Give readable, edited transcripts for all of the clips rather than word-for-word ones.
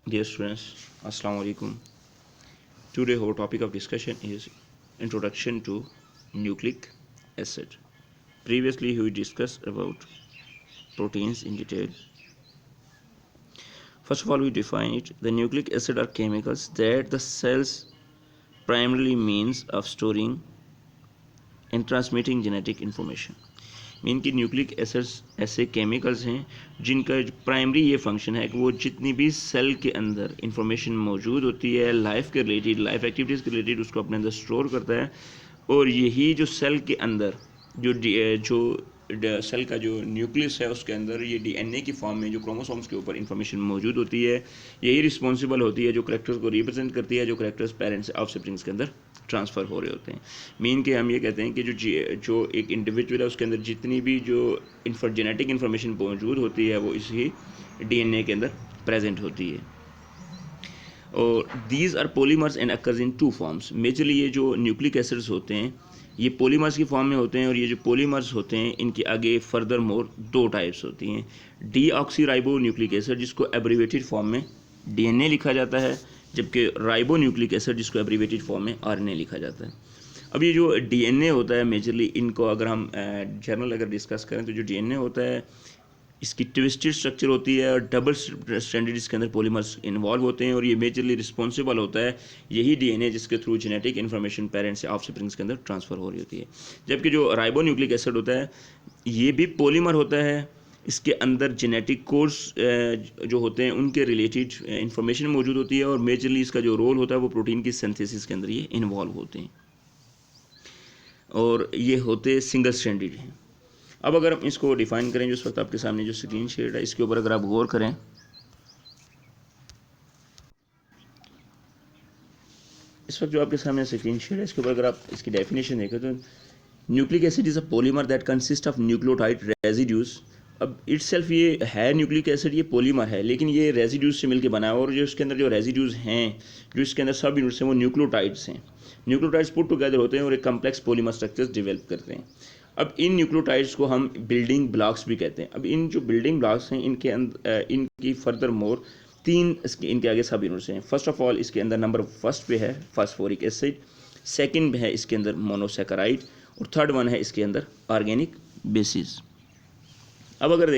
Dear students, Assalamu alaikum. Today our topic of discussion is Introduction to Nucleic Acid. Previously we discussed about proteins in detail. First of all we define it. The nucleic acid are chemicals that the cells primarily means of storing and transmitting genetic information. Mean कि nucleic acids ऐसे chemicals हैं जिनका primary ये function है कि वो जितनी भी सेल के अंदर इंफॉर्मेशन मौजूद होती है लाइफ के रिलेटेड, लाइफ एक्टिविटीज़ के रिलेटेड, उसको अपने अंदर स्टोर करता है। और यही जो सेल के अंदर जो सेल का जो न्यूक्लियस है उसके अंदर ये डीएनए की फॉर्म में जो क्रोमोसोम्स के ऊपर इंफॉर्मेशन मौजूद होती है, यही रिस्पॉन्सिबल होती है जो करेक्टर्स को रिप्रेजेंट करती है, जो करेक्टर्स पेरेंट्स ऑफस्प्रिंग्स के अंदर ट्रांसफ़र हो रहे होते हैं। मीन के हम ये कहते हैं कि जो एक इंडिविजुअल है उसके अंदर जितनी भी जो जेनेटिक इन्फॉर्मेशन मौजूद होती है वो इसी डीएनए के अंदर प्रेजेंट होती है। और these are polymers and occurs in two forms. Majorly ये जो न्यूक्लिक एसिड्स होते हैं ये पॉलीमर्स की फॉर्म में होते हैं, और ये जो पॉलीमर्स होते हैं इनके आगे फर्दर मोर दो टाइप्स होती हैं। डीऑक्सीराइबो न्यूक्लिक एसिड जिसको एब्रीवेटेड फॉर्म में डीएनए लिखा जाता है, जबकि राइबो न्यूक्लिक एसिड जिसको एब्रीवेटेड फॉर्म में आरएनए लिखा जाता है। अब ये जो डीएनए होता है मेजरली इनको अगर हम जनरल अगर डिस्कस करें तो जो डीएनए होता है इसकी ट्विस्टेड स्ट्रक्चर होती है और डबल स्ट्रैंडेड इसके अंदर पॉलीमर्स इन्वॉल्व होते हैं, और ये मेजरली रिस्पॉन्सिबल होता है यही डीएनए जिसके थ्रू जेनेटिक इन्फॉर्मेशन पेरेंट्स से ऑफस्प्रिंग्स के अंदर ट्रांसफ़र हो रही होती है। जबकि जो राइबो न्यूक्लिक एसिड होता है ये भी पॉलीमर होता है, इसके अंदर जेनेटिक कोड्स जो होते हैं उनके रिलेटेड इंफॉर्मेशन मौजूद होती है, और मेजरली इसका जो रोल होता है वो प्रोटीन की सिंथेसिस के अंदर ये इन्वॉल्व होते हैं, और ये होते सिंगल स्ट्रैंडेड हैं। अब अगर हम इसको डिफाइन करें, जो इस वक्त आपके सामने जो स्क्रीन शेयर है इसके ऊपर अगर आप गौर करें, इस वक्त जो आपके सामने स्क्रीन शेयर है इसके ऊपर अगर आप इसकी डेफिनेशन देखें तो nucleic acid is a polymer that consist of nucleotide residues. अब इटसेल्फ ये है न्यूक्लिक एसिड, ये पॉलीमर है लेकिन ये रेजिड्यूज से मिलकर बना है, और जो इसके अंदर जो रेजिड्यूज हैं जो इसके अंदर सब यूनिट्स हैं वो न्यूक्लियोटाइड्स हैं। न्यूक्लियोटाइड्स पुट टुगेदर होते हैं और एक कम्प्लेक्स पॉलीमर स्ट्रक्चर्स डेवलप करते हैं। अब इन न्यूक्लियोटाइड्स को हम बिल्डिंग ब्लॉक्स भी कहते हैं। अब इन जो बिल्डिंग ब्लॉक्स हैं इनके अंदर इनकी फर्दर मोर तीन इनके आगे सब यूनिट्स हैं। फर्स्ट ऑफ ऑल इसके अंदर नंबर फर्स्ट पे है फास्फोरिक एसिड, सेकंड है इसके अंदर मोनोसैकेराइड, और थर्ड वन है इसके अंदर ऑर्गेनिक बेसिस। अब अगर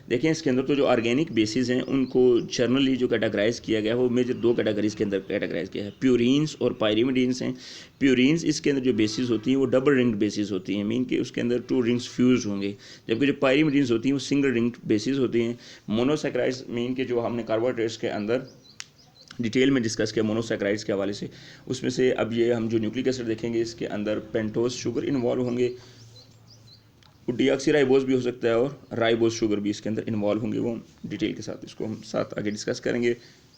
देखें इसके अंदर तो जो ऑर्गेनिक बेसिस हैं उनको जर्नली जो कैटेगराइज किया गया है वो मेजर दो कैटेगरीज के अंदर कैटेगराइज किया है, प्यूरिन्स और पायरिमिडीन्स हैं। प्यूरिन्स इसके अंदर जो बेसिस होती हैं वो डबल रिंग्ड बेसिस होती हैं, मीन कि उसके अंदर टू रिंग्स फ्यूज होंगे, जबकि जो पायरिमिडीन्स होती हैं वो सिंगल रिंग्ड बेसिस होती हैं। मोनोसैकेराइड्स मीन कि जो हमने कार्बोहाइड्रेट्स के अंदर डिटेल में डिस्कस किया मोनोसैकेराइड्स के हवाले से, उसमें से अब ये हम जो न्यूक्लिक एसिड देखेंगे इसके अंदर पेंटोस शुगर इन्वॉल्व होंगे, डीऑक्सीराइबोज भी हो सकता है और राइबोज शुगर भी इसके अंदर इन्वॉल्व होंगे। वो डिटेल के साथ इसको हम साथ आगे डिस्कस करेंगे,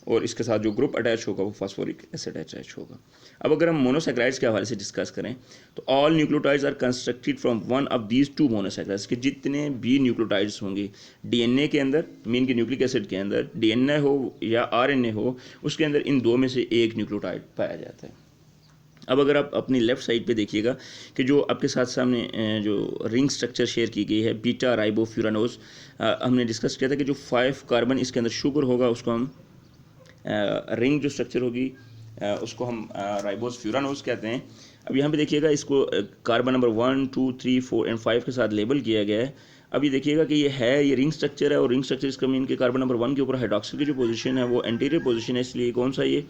और इसके साथ जो ग्रुप अटैच होगा वो फास्फोरिक एसिड अटैच होगा। अब अगर हम मोनोसैकेराइड्स के हवाले से डिस्कस करें तो all nucleotides are constructed from one of these two monosaccharides, के जितने भी न्यूक्लियोटाइड्स होंगे डीएनए के अंदर, मीन के न्यूक्लिक एसिड के अंदर डीएनए हो या आरएनए हो उसके अंदर इन दो में से एक न्यूक्लियोटाइड पाया जाता है। अब अगर आप अपनी लेफ़्ट साइड पे देखिएगा कि जो आपके साथ सामने जो रिंग स्ट्रक्चर शेयर की गई है बीटा राइबोफ्यूरानोज, हमने डिस्कस किया था कि जो 5 कार्बन इसके अंदर शुगर होगा उसको हम रिंग जो स्ट्रक्चर होगी उसको हम राइबोस फ्यूरानोज कहते हैं। अब यहाँ पे देखिएगा इसको कार्बन नंबर 1, 2, 3, 4 एंड 5 के साथ लेबल किया गया है। अब ये देखिएगा कि ये रिंग स्ट्रक्चर है, और रिंग स्ट्रक्चर इसका मीन के कार्बन नंबर 1 के ऊपर हाइड्रोक्सिल की जो पोजीशन है वो एंटीरियर पोजीशन है, इसलिए कौन सा ये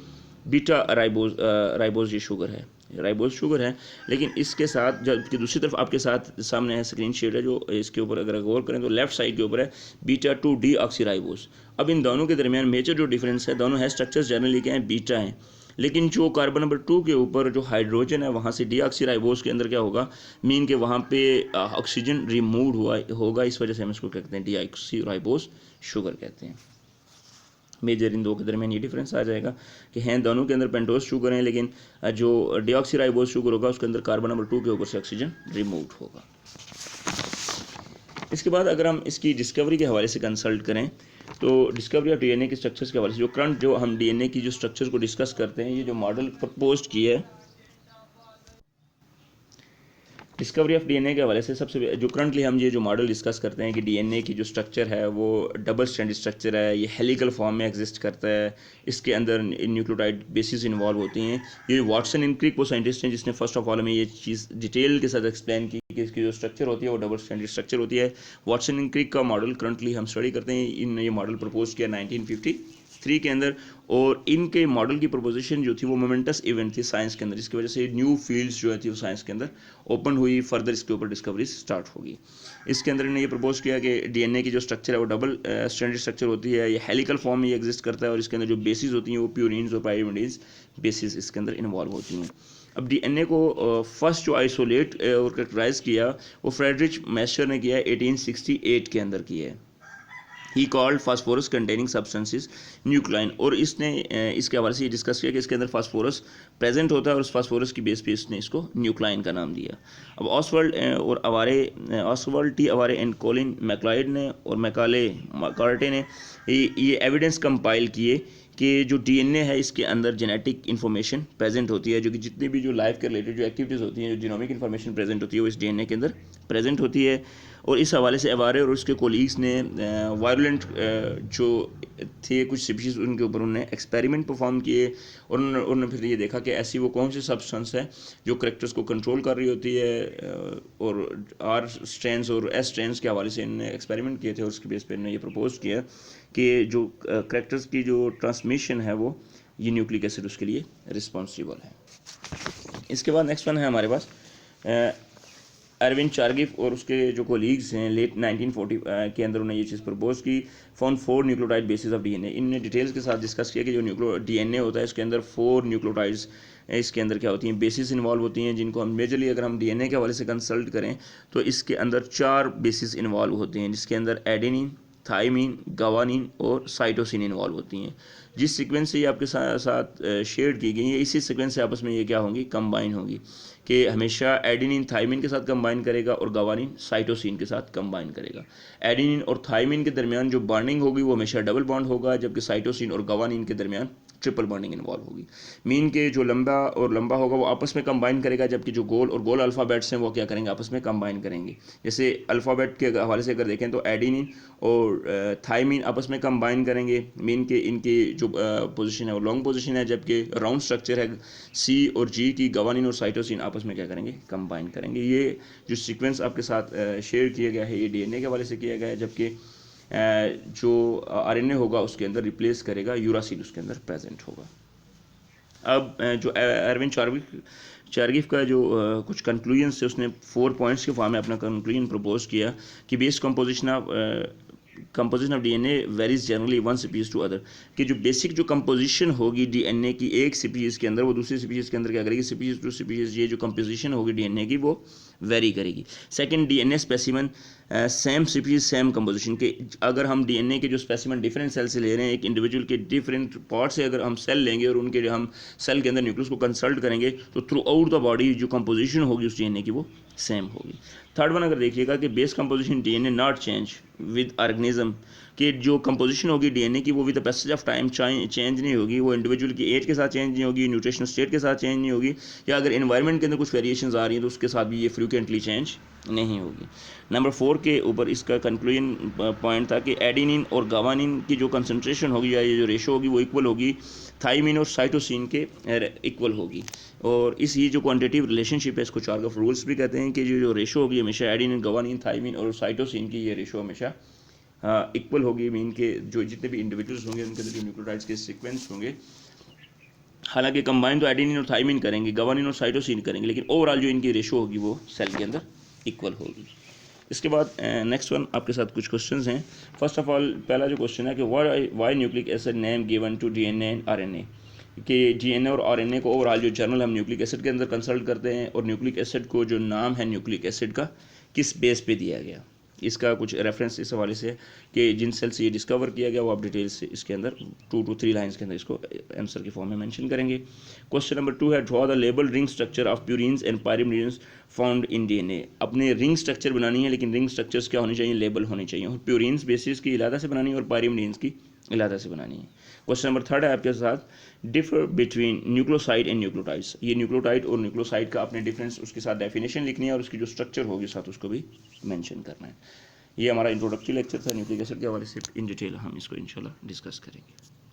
बीटा राइबोज ये शुगर है, राइबोज शुगर है। लेकिन इसके साथ जबकि दूसरी तरफ आपके साथ सामने है स्क्रीन शेड है जो इसके ऊपर अगर गौर करें तो लेफ्ट साइड के ऊपर है बीटा 2 डीऑक्सीराइबोज। अब इन दोनों के दरमियान मेजर जो डिफरेंस है, दोनों है स्ट्रक्चर्स जनरली क्या है बीटा हैं, लेकिन जो कार्बन नंबर 2 के ऊपर जो हाइड्रोजन है वहाँ से डीऑक्सीराइबोज के अंदर क्या होगा, मीन के वहाँ पे ऑक्सीजन रिमूव हुआ होगा, इस वजह से हम इसको कहते हैं डीऑक्सीराइबोज शुगर कहते हैं। मेजर इन दो के दरमियान ये डिफरेंस आ जाएगा कि हैं दोनों के अंदर पेंटोज शुगर हैं, लेकिन जो डीऑक्सीराइबोज शुगर होगा उसके अंदर कार्बन नंबर 2 के ऊपर से ऑक्सीजन रिमूव होगा। इसके बाद अगर हम इसकी डिस्कवरी के हवाले से कंसल्ट करें तो डिस्कवरी ऑफ डीएनए के स्ट्रक्चर्स के हवाले से जो करंट जो हम डीएनए की जो स्ट्रक्चर्स को डिस्कस करते हैं, ये जो मॉडल प्रपोज किया है डिस्कवरी ऑफ डीएनए के हवाले से सबसे जो करंटली हम ये जो मॉडल डिस्कस करते हैं कि डीएनए की जो स्ट्रक्चर है वो डबल स्ट्रैंडेड स्ट्रक्चर है, ये हेलिकल फॉर्म में एग्जिस्ट करता है, इसके अंदर न्यूक्लियोटाइड बेसिस इन्वॉल्व होती हैं। ये वाटसन एंड क्रिक वो साइंटिस्ट हैं जिसने फर्स्ट ऑफ ऑल हमें ये चीज़ डिटेल के साथ एक्सप्लेन की कि इसकी जो स्ट्रक्चर होती है वो डबल स्ट्रैंडेड स्ट्रक्चर होती है। वाटसन एंड क्रिक का मॉडल करंटली हम स्टडी करते हैं। इन ये मॉडल प्रपोज किया 1953 के अंदर, और इनके मॉडल की प्रपोजिशन जो थी वो मोमेंटस इवेंट थी साइंस के अंदर, जिसकी वजह से न्यू फील्ड्स जो थी वो साइंस के अंदर ओपन हुई, फर्दर इसके ऊपर डिस्कवरी स्टार्ट होगी। इसके अंदर इन्होंने ये प्रपोज किया कि डीएनए की जो स्ट्रक्चर है वो डबल स्ट्रैंडेड स्ट्रक्चर होती है, ये हेलिकल फॉर्म में एग्जिस्ट करता है, और इसके अंदर जो बेसिस होती हैं वो प्यूरिन्स और पाइरिमिडीन्स बेसिस इसके अंदर इन्वॉल्व होती हैं। अब डीएनए को फर्स्ट जो आइसोलेट और कैरेक्टराइज किया वो फ्रेडरिच मैशर ने किया 1868 के अंदर किया है। He called phosphorus containing substances nuclein, और इसने इसके हवाले से ये डिस्कस किया कि इसके अंदर फास्फोरस प्रेजेंट होता है और उस फास्फोरस की बेस पे इसने इसको न्यूक्लाइन का नाम दिया। अब Oswald T Aware and Colin मैक्लाइड ने और मैकाले कार्टे ने ये एविडेंस कंपाइल किए कि जो डीएनए है इसके अंदर जेनेटिक इन्फॉर्मेशन प्रेजेंट होती है, जो कि जितनी भी जो लाइफ के रिलेटेड जो एक्टिविटीज़ होती हैं, जो जीनोमिक इन्फॉर्मेशन प्रेजेंट होती है वो इस डीएनए के अंदर प्रेजेंट होती है। और इस हवाले से अवारे और उसके कोलीग्स ने वायलेंट जो थे कुछ स्पीशीज़ उनके ऊपर उन्होंने एक्सपेरिमेंट परफॉर्म किए, और उन्होंने फिर ये देखा कि ऐसी वो कौन सी सब्सटेंस है जो करेक्टर्स को कंट्रोल कर रही होती है, और आर स्ट्रेंस और एस स्ट्रेंस के हवाले से इन्होंने एक्सपेरिमेंट किए थे, और उसके बेस पर इन्होंने ये प्रपोज किया कि जो करेक्टर्स की जो ट्रांसमिशन है वो ये न्यूक्लिक एसिड उसके लिए रिस्पॉन्सिबल है। इसके बाद नेक्स्ट वन है हमारे पास अरविंद चारगिफ और उसके जो कोलीग्स हैं लेट 1940 के अंदर उन्होंने ये चीज़ प्रपोज की, found 4 nucleotide basis of DNA. इनने डिटेल्स के साथ डिस्कस किया कि जो डीएनए होता है इसके अंदर 4 न्यूक्लियोटाइड्स इसके अंदर क्या होती हैं, बेसिस इन्वॉल्व होती हैं, जिनको हम मेजरली अगर हम डीएनए के हवाले से कंसल्ट करें तो इसके अंदर 4 बेसिस इन्वॉल्व होते हैं, जिसके अंदर एडेनिन, थाइमिन, गवानिन और साइटोसिन इन्वॉल्व होती हैं। जिस सीक्वेंस से ये आपके साथ शेयर की गई है, इसी सीक्वेंस से आपस में ये क्या होंगी, कंबाइन होंगी, कि हमेशा एडेनिन थाइमिन के साथ कंबाइन करेगा और गवानिन साइटोसिन के साथ कंबाइन करेगा। एडेनिन और थाइमिन के दरमियान जो बॉन्डिंग होगी वो हमेशा डबल बॉन्ड होगा, जबकि साइटोसिन और गवानिन के दरमियान ट्रिपल बॉन्डिंग इन्वॉल्व होगी। मीन के जो लंबा होगा वो आपस में कंबाइन करेगा, जबकि जो गोल अल्फ़ाबेट्स हैं वो क्या करेंगे, आपस में कंबाइन करेंगे। जैसे अल्फ़ाबेट के हवाले से अगर देखें तो एडेनिन और थाइमिन आपस में कंबाइन करेंगे, मीन के इनकी जो पोजीशन है वो लॉन्ग पोजीशन है, जबकि राउंड स्ट्रक्चर है सी और जी की, गवानिन और साइटोसिन आपस में क्या करेंगे, कंबाइन करेंगे। ये जो सीक्वेंस आपके साथ शेयर किया गया है ये डीएनए के हवाले से किया गया है, जबकि जो आरएनए होगा उसके अंदर रिप्लेस करेगा यूरासिल, उसके अंदर प्रेजेंट होगा। अब जो अरविंद चारगिफ का जो कुछ कंक्लूजन से उसने 4 पॉइंट्स के फॉर्म में अपना कंक्लूजन प्रपोज किया कि base composition of DNA varies generally one species to other, कि जो बेसिक जो कंपोजिशन होगी डीएनए की एक स्पीशीज़ के अंदर वो दूसरी स्पीशीज़ के अंदर क्या करेगी, स्पीशीज़ टू स्पीशीज़ ये जो कंपोजिशन होगी डीएनए की वो वेरी करेगी। Second, DNA specimen same species same composition के, अगर हम डीएनए के जो स्पेसिमन डिफरेंट सेल से ले रहे हैं, एक इंडिविजुअल के डिफरेंट पार्ट से अगर हम सेल लेंगे और उनके हम सेल के अंदर न्यूक्लियस को कंसल्ट करेंगे तो थ्रू आउट द बॉडी जो कंपोजिशन होगी उस डीएनए की वो सेम होगी। थर्ड वन अगर देखिएगा कि base composition DNA not change with organism, कि जो कंपोजिशन होगी डीएनए की वो with the passage of time change नहीं होगी, वो इंडिविजुअल की एज के साथ चेंज नहीं होगी, न्यूट्रिशनल स्टेट के साथ चेंज नहीं होगी, या अगर एनवायरनमेंट के अंदर कुछ वेरिएशंस आ रही हैं तो उसके साथ भी ये फ्रीक्वेंटली चेंज नहीं होगी। नंबर 4 के ऊपर इसका कंक्लूजन पॉइंट था कि एडेनिन और गवानिन की जो कंसनट्रेशन होगी या ये जो रेशो होगी वो इक्वल होगी थाइमिन और साइटोसिन के इक्वल होगी। और इस ये जो क्वांटिटिव रिलेशनशिप है इसको चार्गफ रूल्स भी कहते हैं कि जो रेशो होगी हमेशा एडेनिन, गवानिन, थाइमिन और साइटोसिन की ये रेशो हमेशा इक्वल होगी। मीन के जो जितने भी इंडिविजुअल्स होंगे उनके अंदर जो न्यूक्लियोटाइड्स के सीक्वेंस होंगे, हालांकि कंबाइन तो एडेनिन और थाइमिन करेंगे, गवानिन और साइटोसिन करेंगे, लेकिन ओवरऑल जो इनकी रेशो होगी वो सेल के अंदर इक्वल होगी। इसके बाद नेक्स्ट वन आपके साथ कुछ क्वेश्चंस हैं। फर्स्ट ऑफ ऑल पहला जो क्वेश्चन है कि why nucleic acid name given to DNA and RNA, कि डीएनए और आरएनए को ओवरऑल जो जर्नल हम न्यूक्लिक एसिड के अंदर कंसल्ट करते हैं, और न्यूक्लिक एसिड को जो नाम है न्यूक्लिक एसिड का किस बेस पे दिया गया, इसका कुछ रेफरेंस इस हवाले से कि जिन सेल से ये डिस्कवर किया गया वो आप डिटेल से इसके अंदर 2 to 3 लाइन्स के अंदर इसको आंसर के फॉर्म में मेंशन करेंगे। क्वेश्चन नंबर 2 है draw the label ring structure of purines and pyrimidines found in DNA. अपने रिंग स्ट्रक्चर बनानी है, लेकिन रिंग स्ट्रक्चर्स क्या होनी चाहिए, लेबल होनी चाहिए, और प्यूरिन्स बेसिस की इलादा से बनानी है और पायरिमिडीन्स की इलादा से बनानी है। क्वेश्चन नंबर 3 है आपके साथ, differ between nucleoside and nucleotides. ये न्यूक्लियोटाइड और न्यूक्लियोसाइड का आपने डिफरेंस उसके साथ डेफिनेशन लिखनी है और उसकी जो स्ट्रक्चर होगी साथ उसको भी मेंशन करना है। ये हमारा इंट्रोडक्टरी लेक्चर था न्यूक्लिक एसिड के हवाले से। इन डिटेल हम इसको इंशाल्लाह डिस्कस करेंगे।